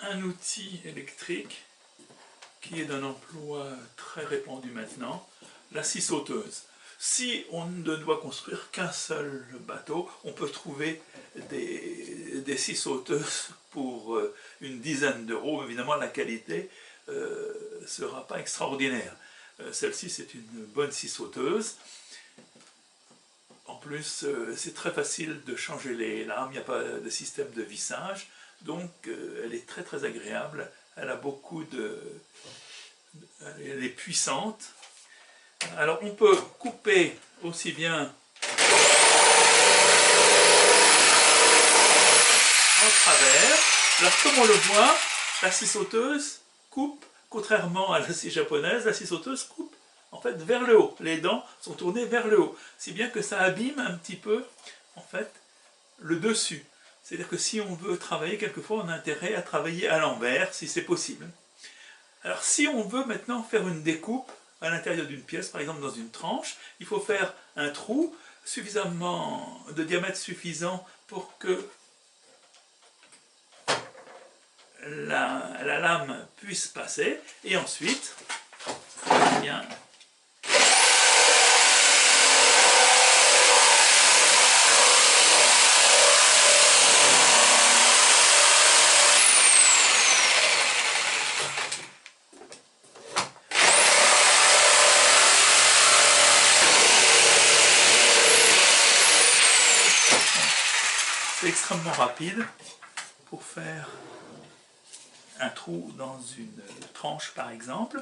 un outil électrique qui est d'un emploi très répandu maintenant, la scie sauteuse. Si on ne doit construire qu'un seul bateau, on peut trouver des scies sauteuses pour une dizaine d'euros. Évidemment, la qualité ne sera pas extraordinaire. Celle-ci, c'est une bonne scie sauteuse. En plus, c'est très facile de changer les lames, il n'y a pas de système de vissage, donc elle est très très agréable, elle a beaucoup de... elle est puissante. Alors on peut couper aussi bien en travers. Alors comme on le voit, la scie sauteuse coupe, contrairement à la scie japonaise, la scie sauteuse coupe en fait vers le haut. Les dents sont tournées vers le haut, si bien que ça abîme un petit peu en fait le dessus. C'est-à-dire que si on veut travailler, quelquefois on a intérêt à travailler à l'envers, si c'est possible. Alors si on veut maintenant faire une découpe à l'intérieur d'une pièce, par exemple dans une tranche, il faut faire un trou suffisamment de diamètre suffisant pour que la lame puisse passer, et ensuite, eh bien, c'est extrêmement rapide pour faire un trou dans une tranche par exemple.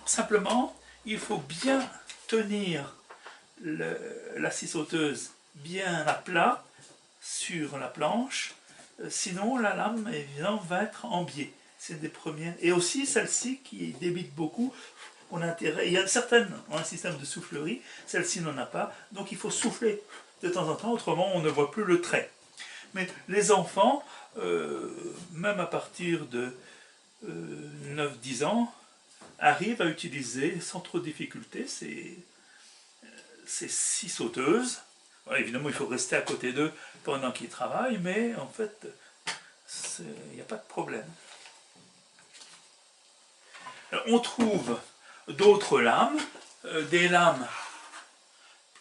Simplement, il faut bien tenir la scie sauteuse bien à plat sur la planche, sinon la lame évidemment va être en biais. C'est des premières. Et aussi celle-ci qui débite beaucoup, on a intérêt. Il y a certaines ont un système de soufflerie, celle-ci n'en a pas, donc il faut souffler de temps en temps, autrement on ne voit plus le trait. Mais les enfants, même à partir de 9-10 ans, arrivent à utiliser sans trop de difficulté ces scies sauteuses. Alors, évidemment, il faut rester à côté d'eux pendant qu'ils travaillent, mais en fait, il n'y a pas de problème. Alors, on trouve d'autres lames, des lames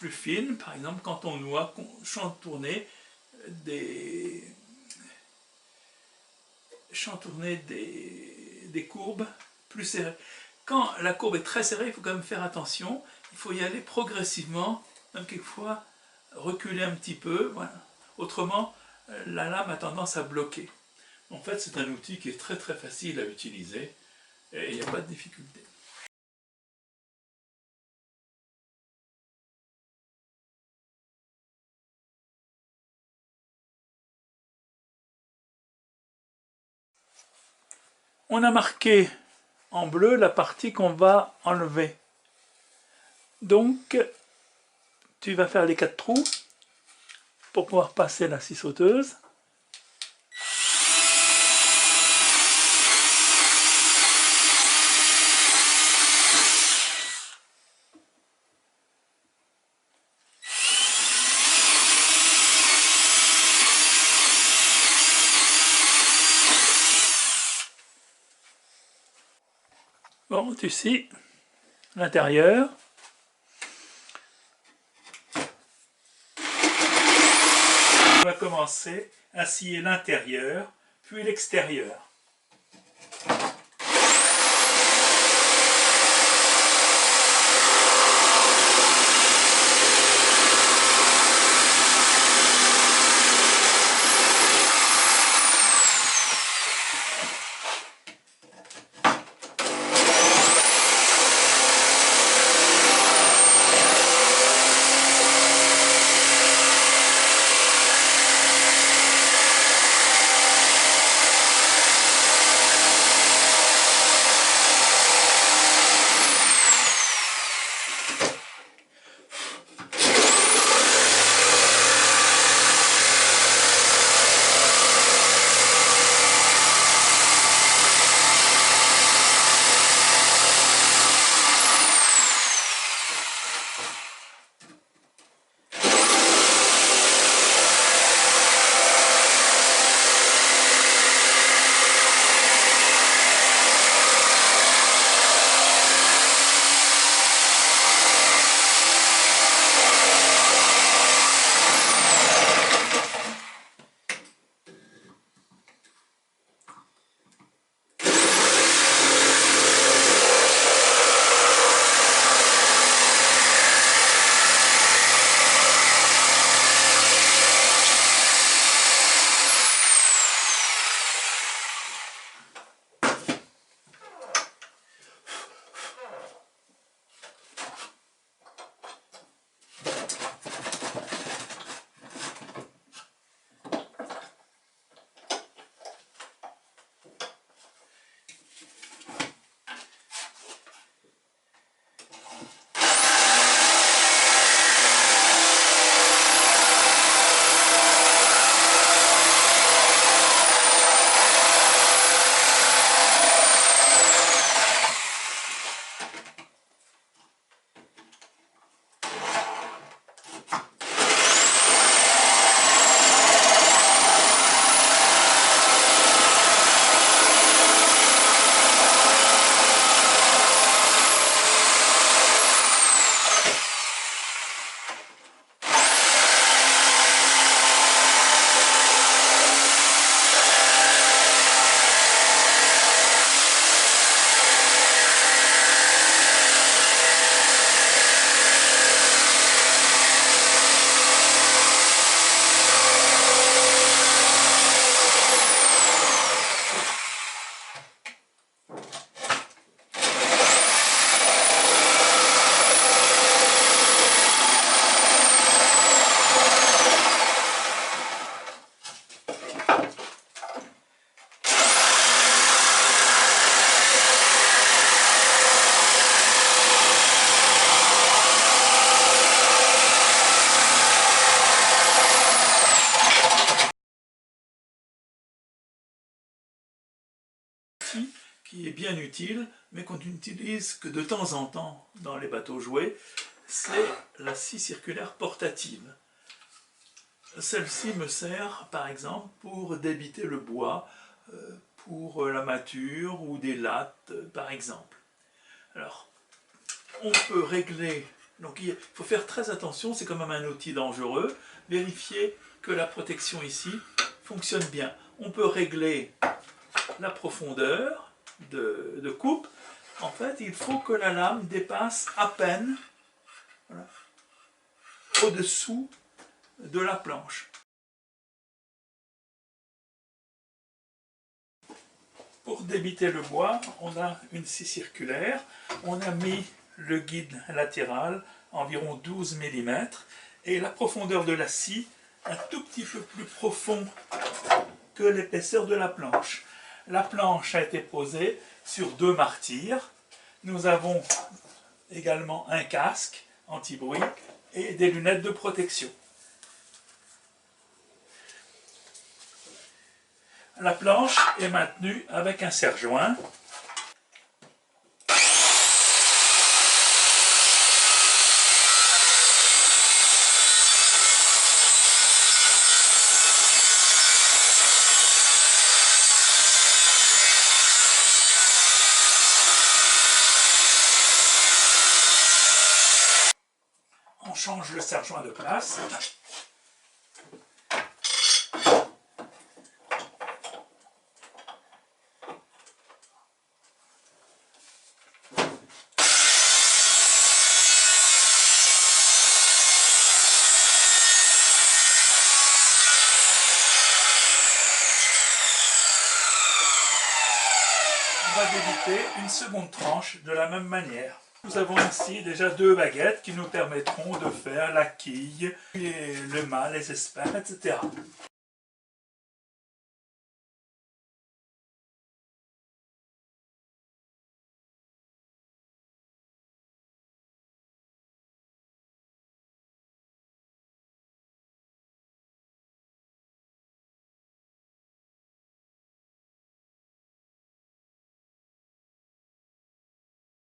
plus fines, par exemple quand on doit chantourner des courbes plus serrées. Quand la courbe est très serrée, il faut quand même faire attention, il faut y aller progressivement, même quelquefois reculer un petit peu, voilà. Autrement, la lame a tendance à bloquer. En fait, c'est un outil qui est très très facile à utiliser et il n'y a pas de difficulté. On a marqué en bleu la partie qu'on va enlever. Donc, tu vas faire les 4 trous pour pouvoir passer la scie sauteuse. Bon, tu scies l'intérieur. On va commencer à scier l'intérieur, puis l'extérieur. qui est bien utile, mais qu'on n'utilise que de temps en temps dans les bateaux jouets, c'est la scie circulaire portative. Celle-ci me sert par exemple pour débiter le bois, pour la mâture ou des lattes par exemple. Alors, on peut régler, donc il faut faire très attention, c'est quand même un outil dangereux, vérifier que la protection ici fonctionne bien. On peut régler la profondeur de coupe. En fait, il faut que la lame dépasse à peine, voilà, au-dessous de la planche. Pour débiter le bois, on a une scie circulaire, on a mis le guide latéral environ 12 mm et la profondeur de la scie un tout petit peu plus profond que l'épaisseur de la planche. La planche a été posée sur 2 martyrs. Nous avons également un casque anti-bruit et des lunettes de protection. La planche est maintenue avec un serre-joint. On change le serre-joint de place. On va débiter une seconde tranche de la même manière. Nous avons ici déjà 2 baguettes qui nous permettront de faire la quille, le mât, les espins, etc.